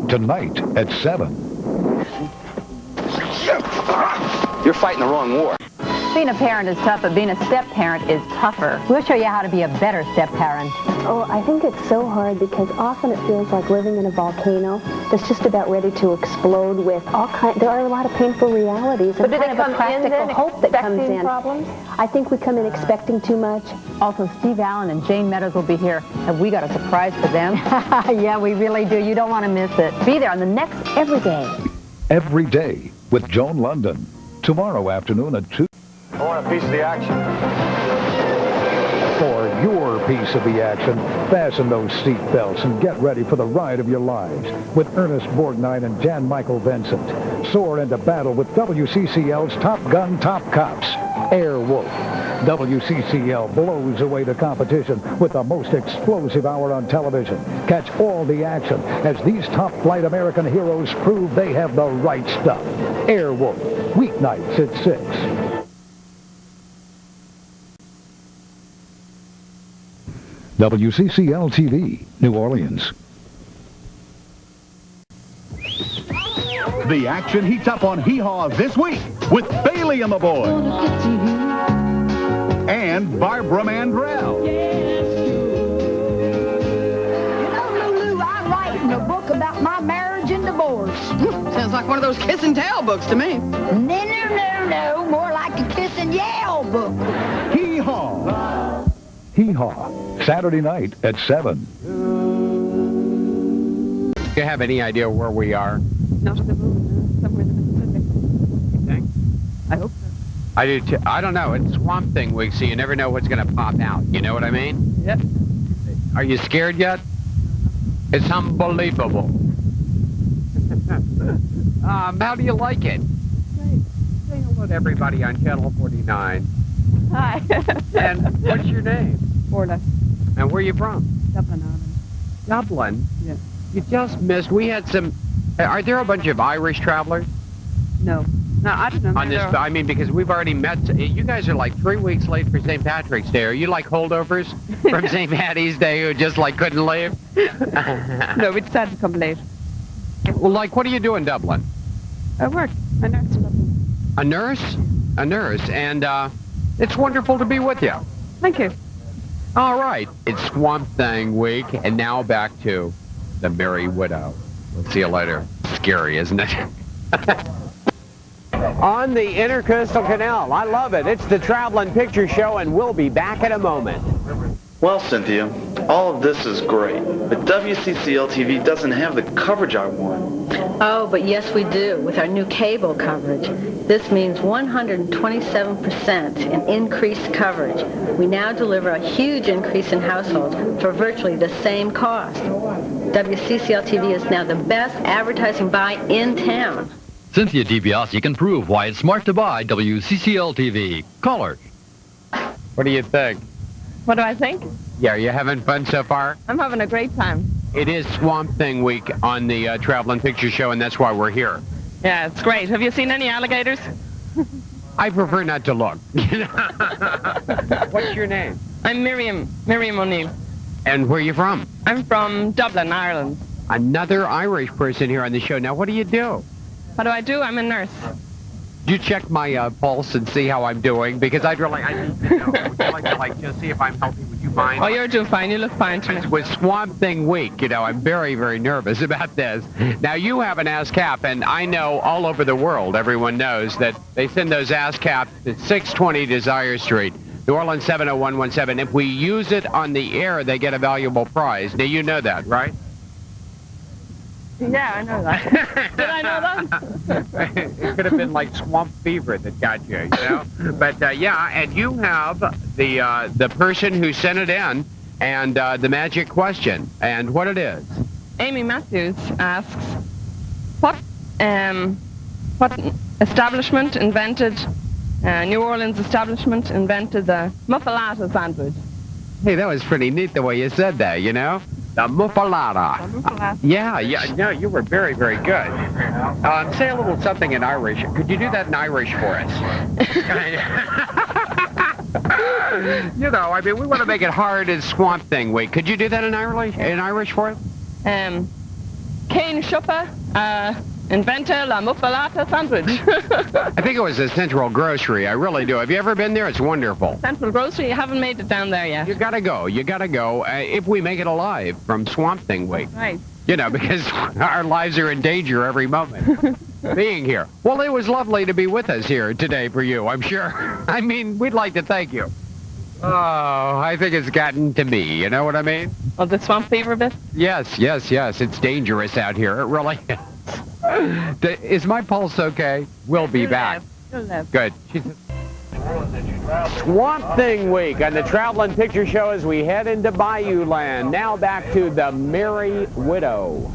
tonight at 7. You're fighting the wrong war. Being a parent is tough, but being a step-parent is tougher. We'll show you how to be a better step-parent. Oh, I think it's so hard because often it feels like living in a volcano that's just about ready to explode with all kinds. There are a lot of painful realities and kind of a practical hope that comes in. Problems? I think we come in expecting too much. Also, Steve Allen and Jane Meadows will be here. Have we got a surprise for them? Yeah, we really do. You don't want to miss it. Be there on the next Every Day. Every Day with Joan London. Tomorrow afternoon at 2. I want a piece of the action. For your piece of the action, fasten those seat belts and get ready for the ride of your lives with Ernest Borgnine and Jan Michael Vincent. Soar into battle with WCCL's Top Gun Top Cops, Airwolf. WCCL blows away the competition with the most explosive hour on television. Catch all the action as these top-flight American heroes prove they have the right stuff. Airwolf, weeknights at 6. WCCL-TV, New Orleans. The action heats up on Hee Haw this week with Bailey and the Boys and Barbara Mandrell. You know, Lulu, I'm writing a book about my marriage and divorce. Sounds like one of those kiss and tell books to me. No. More like a kiss and yell book. Hee Haw. Hee Haw, Saturday night at 7. Do you have any idea where we are? Not at the moon, somewhere in the Pacific. You think? I hope so. I do too. I don't know. It's Swamp Thing week, so you never know what's going to pop out. You know what I mean? Yep. Are you scared yet? It's unbelievable. How do you like it? Great. Say hello to everybody on Channel 49. Hi. And what's your name? Orla. And where are you from? Dublin, Ireland. Dublin? Yeah. You just missed. We had some... Are there a bunch of Irish travelers? No. No, I don't know. On this, I mean, because we've already met. You guys are like 3 weeks late for St. Patrick's Day. Are you like holdovers from St. Patty's Day who just like couldn't leave? No, we decided to come late. Well, like, what do you do in Dublin? I work. A nurse in Dublin. A nurse? A nurse. And it's wonderful to be with you. Thank you. All right. It's Swamp Thing week, and now back to The Merry Widow. We'll see you later. Scary, isn't it? On the Intercoastal Canal. I love it. It's the Traveling Picture Show, and we'll be back in a moment. Well, Cynthia, all of this is great, but WCCL-TV doesn't have the coverage I want. Oh, but yes we do, with our new cable coverage. This means 127% in increased coverage. We now deliver a huge increase in households for virtually the same cost. WCCL-TV is now the best advertising buy in town. Cynthia DiBiase can prove why it's smart to buy WCCL-TV. Call her. What do you think? What do I think? Yeah, are you having fun so far? I'm having a great time. It is Swamp Thing week on the Traveling Picture Show, and that's why we're here. Yeah, it's great. Have you seen any alligators? I prefer not to look. What's your name? I'm Miriam O'Neill. And where are you from? I'm from Dublin, Ireland. Another Irish person here on the show. Now, what do you do? What do I do? I'm a nurse. Do you check my pulse and see how I'm doing? Because I need to know. Would you like to just see if I'm healthy? Would you mind? Oh, you're doing fine. You look fine to me. With Swamp Thing week, I'm very, very nervous about this. Now, you have an ASCAP, and I know all over the world, everyone knows that they send those ASCAPs at 620 Desire Street, New Orleans 70117. If we use it on the air, they get a valuable prize. Now, you know that, right? Yeah, I know that. Did I know that? It could have been like swamp fever that got you, But, yeah, and you have the person who sent it in and the magic question and what it is. Amy Matthews asks, what establishment invented, New Orleans establishment invented the muffalata sandwich? Hey, that was pretty neat the way you said that, The muffalata. Yeah, no, you were very, very good. Say a little something in Irish. Could you do that in Irish for us? We want to make it hard as Swamp Thing week. Could you do that in Irish for us? Cane Shuppa invented la muffalata sandwich. I think it was a Central Grocery. I really do. Have you ever been there? It's wonderful. Central Grocery? You haven't made it down there yet. You gotta go. You gotta go. If we make it alive from Swamp Thing Week. Right. You know, because our lives are in danger every moment. Being here. Well, it was lovely to be with us here today for you, I'm sure. I mean, we'd like to thank you. Oh, I think it's gotten to me, you know what I mean? Oh, the swamp fever bit? Yes, yes, yes. It's dangerous out here. It really is. Is my pulse okay? We'll be back. Good. Swamp Thing Week on the Traveling Picture Show as we head into Bayou Land. Now back to the Merry Widow.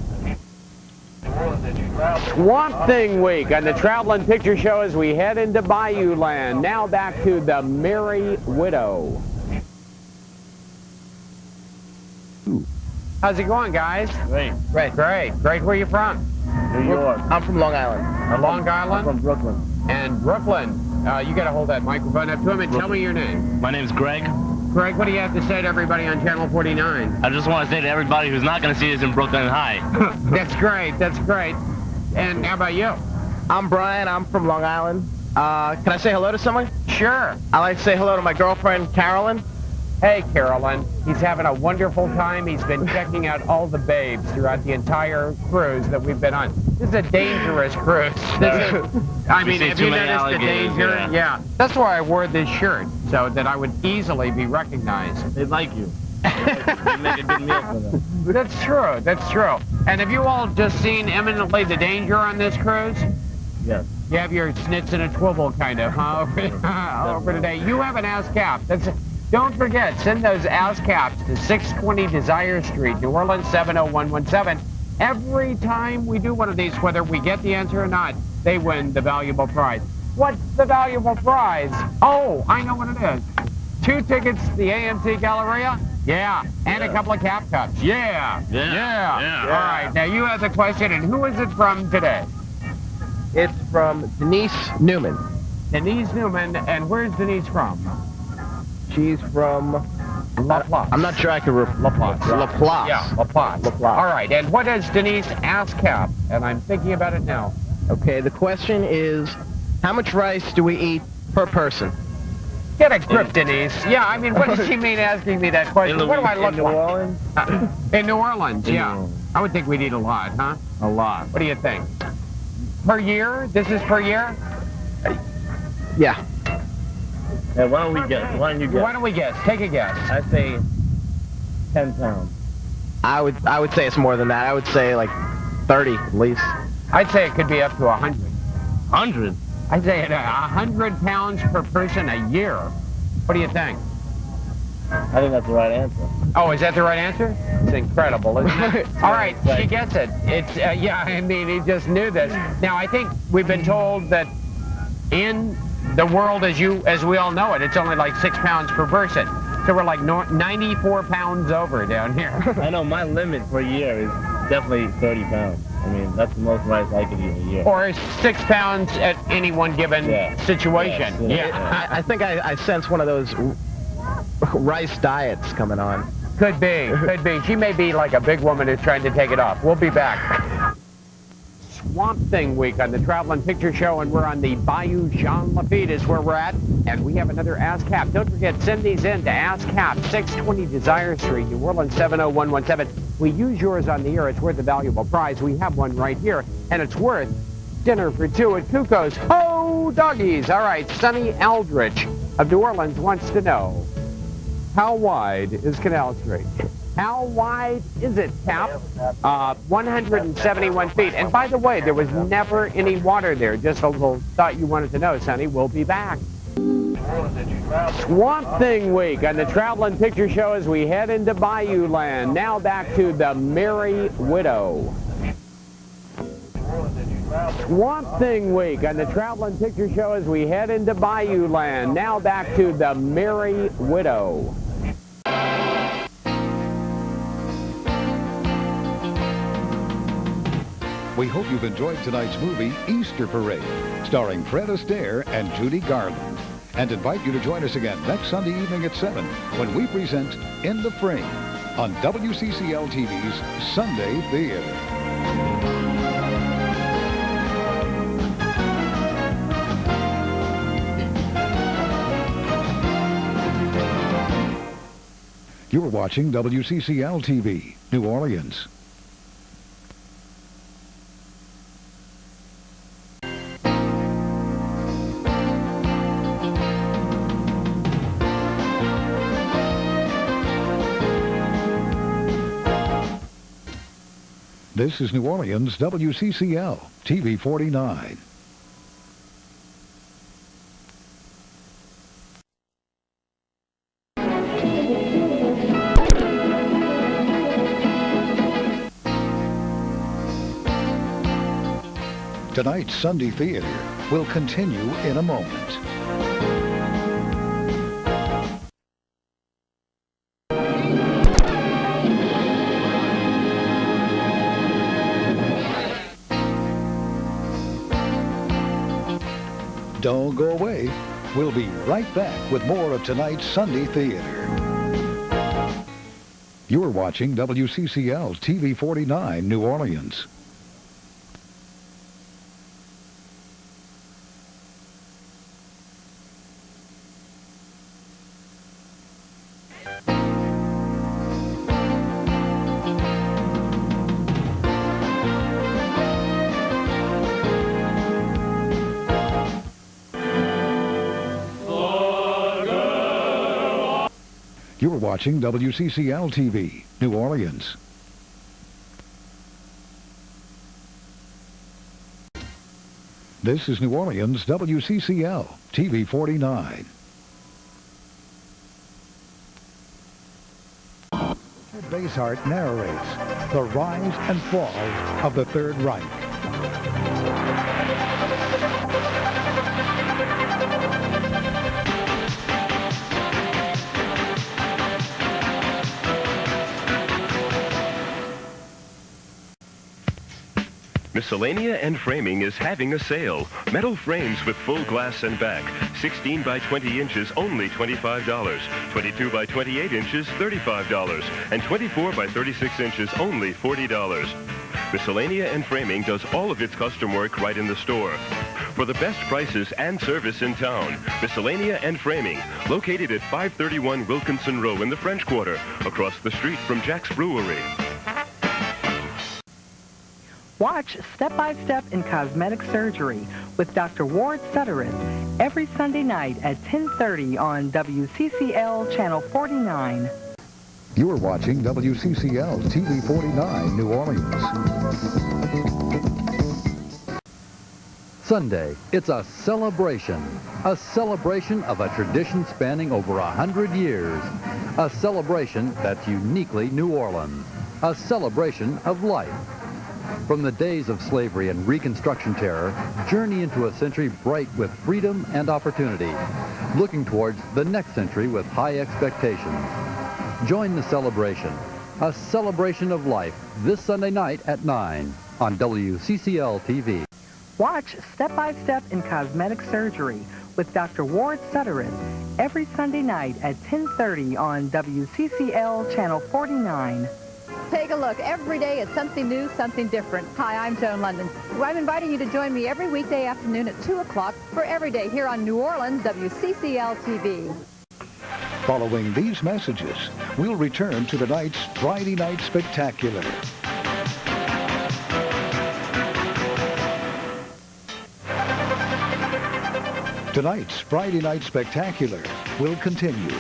Swamp Thing Week on the Traveling Picture Show as we head into Bayou Land. Now back to the Merry Widow. How's it going, guys? Great. Great. Great. Great. Where are you from? New York. I'm from Long Island. Long Island? I'm from Brooklyn. And Brooklyn. You got to hold that microphone up to him and tell me your name. My name's Greg. Greg, what do you have to say to everybody on Channel 49? I just want to say to everybody who's not going to see us in Brooklyn, hi. That's great. That's great. And how about you? I'm Brian. I'm from Long Island. Can I say hello to someone? Sure. I'd like to say hello to my girlfriend, Carolyn. Hey, Carolyn. He's having a wonderful time. He's been checking out all the babes throughout the entire cruise that we've been on. This is a dangerous cruise. I mean, have you noticed the danger? Yeah. That's why I wore this shirt, so that I would easily be recognized. They like you. They make a good meal for them. That's true. That's true. And have you all just seen eminently the danger on this cruise? Yes. You have your snits in a twivel, kind of, huh, over today. You have an ASCAP. Don't forget, send those ASCAPs to 620 Desire Street, New Orleans 70117. Every time we do one of these, whether we get the answer or not, they win the valuable prize. What's the valuable prize? Oh, I know what it is. 2 tickets to the AMC Galleria? Yeah. And a couple of cap cups. Yeah. Yeah. All right. Now you have the question, and who is it from today? It's from Denise Newman. Denise Newman, and where's Denise from? She's from Laplace. I'm not sure I can Laplace. Laplace. Yeah, Laplace. All right. And what does Denise ASCAP? And I'm thinking about it now. Okay. The question is, how much rice do we eat per person? Get a grip, Denise. Yeah, I mean, what does she mean asking me that question? What do I look like? In New Orleans? In New Orleans, yeah. I would think we'd eat a lot, huh? A lot. What do you think? Per year? This is per year? Yeah. Hey, why don't we guess? Why don't you guess? Why don't we guess? Take a guess. I say 10 pounds. I would say it's more than that. I would say like 30 at least. I'd say it could be up to 100. 100? I'd say 100 pounds per person a year. What do you think? I think that's the right answer. Oh, is that the right answer? It's incredible, isn't it? All right, she gets it. It's, yeah, I mean, he just knew this. Now, I think we've been told that in the world as we all know it, it's only like 6 pounds per person. So we're like 94 pounds over down here. I know my limit for a year is definitely 30 pounds. I mean, that's the most rice I could eat in a year. Or 6 pounds at any one given situation. Yeah. I think I sense one of those rice diets coming on. Could be, could be. She may be like a big woman who's trying to take it off. We'll be back. Swamp Thing Week on the Traveling Picture Show, and we're on the Bayou Jean Lafitte is where we're at, and we have another ASCAP. Don't forget, send these in to ASCAP, 620 Desire Street, New Orleans 70117. We use yours on the air. It's worth a valuable prize. We have one right here, and it's worth dinner for 2 at Cuco's. Ho, doggies! All right, Sonny Aldrich of New Orleans wants to know, how wide is Canal Street? How wide is it, Cap? 171 feet. And by the way, there was never any water there. Just a little thought you wanted to know, Sonny. We'll be back. Swamp Thing Week on the Traveling Picture Show as we head into Bayou Land. Now back to the Merry Widow. Swamp Thing Week on the Traveling Picture Show as we head into Bayou Land. Now back to the Merry Widow. We hope you've enjoyed tonight's movie, Easter Parade, starring Fred Astaire and Judy Garland, and invite you to join us again next Sunday evening at 7 when we present In the Frame on WCCL-TV's Sunday Theater. You're watching WCCL-TV, New Orleans. This is New Orleans WCCL TV 49. Tonight's Sunday Theater will continue in a moment. Don't go away. We'll be right back with more of tonight's Sunday Theater. You're watching WCCL TV 49, New Orleans. You're watching WCCL-TV, New Orleans. This is New Orleans WCCL TV 49. Basehart narrates the rise and fall of the Third Reich. Miscellanea and Framing is having a sale. Metal frames with full glass and back. 16 by 20 inches, only $25. 22 by 28 inches, $35. And 24 by 36 inches, only $40. Miscellanea and Framing does all of its custom work right in the store. For the best prices and service in town, Miscellanea and Framing, located at 531 Wilkinson Row in the French Quarter, across the street from Jack's Brewery. Watch Step by Step in Cosmetic Surgery with Dr. Ward Sutteris every Sunday night at 10:30 on WCCL Channel 49. You're watching WCCL TV 49, New Orleans. Sunday, it's a celebration of a tradition spanning over 100 years, a celebration that's uniquely New Orleans, a celebration of life. From the days of slavery and Reconstruction terror, journey into a century bright with freedom and opportunity, looking towards the next century with high expectations. Join the celebration, a celebration of life, this Sunday night at 9 on WCCL-TV. Watch Step by Step in Cosmetic Surgery with Dr. Ward Sutteris every Sunday night at 10:30 on WCCL Channel 49. Take a look. Every day it's something new, something different. Hi, I'm Joan London. I'm inviting you to join me every weekday afternoon at 2 o'clock for Every Day here on New Orleans WCCL-TV. Following these messages, we'll return to tonight's Friday Night Spectacular. Tonight's Friday Night Spectacular will continue.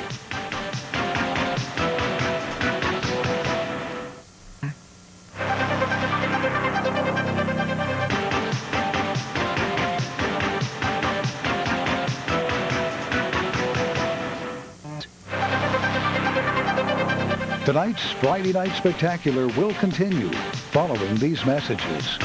Tonight's Friday Night Spectacular will continue following these messages.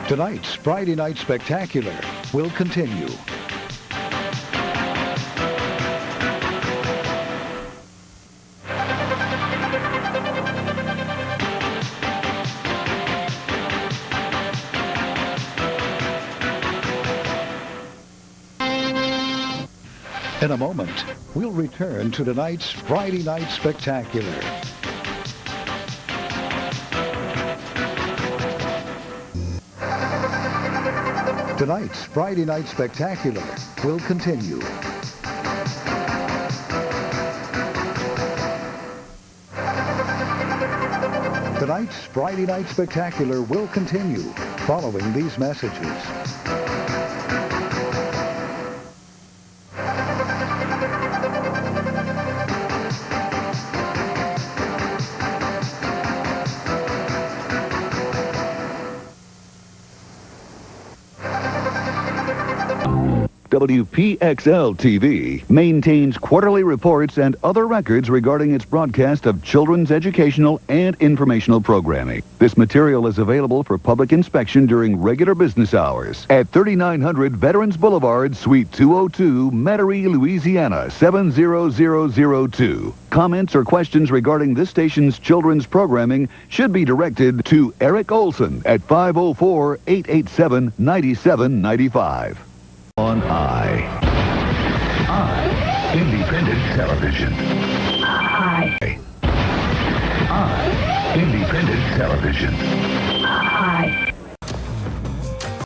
Tonight's Friday Night Spectacular will continue. In a moment, we'll return to tonight's Friday Night Spectacular. Tonight's Friday Night Spectacular will continue. Tonight's Friday Night Spectacular will continue following these messages. WPXL-TV maintains quarterly reports and other records regarding its broadcast of children's educational and informational programming. This material is available for public inspection during regular business hours at 3900 Veterans Boulevard, Suite 202, Metairie, Louisiana, 70002. Comments or questions regarding this station's children's programming should be directed to Eric Olson at 504-887-9795. On Independent Television. Independent Television.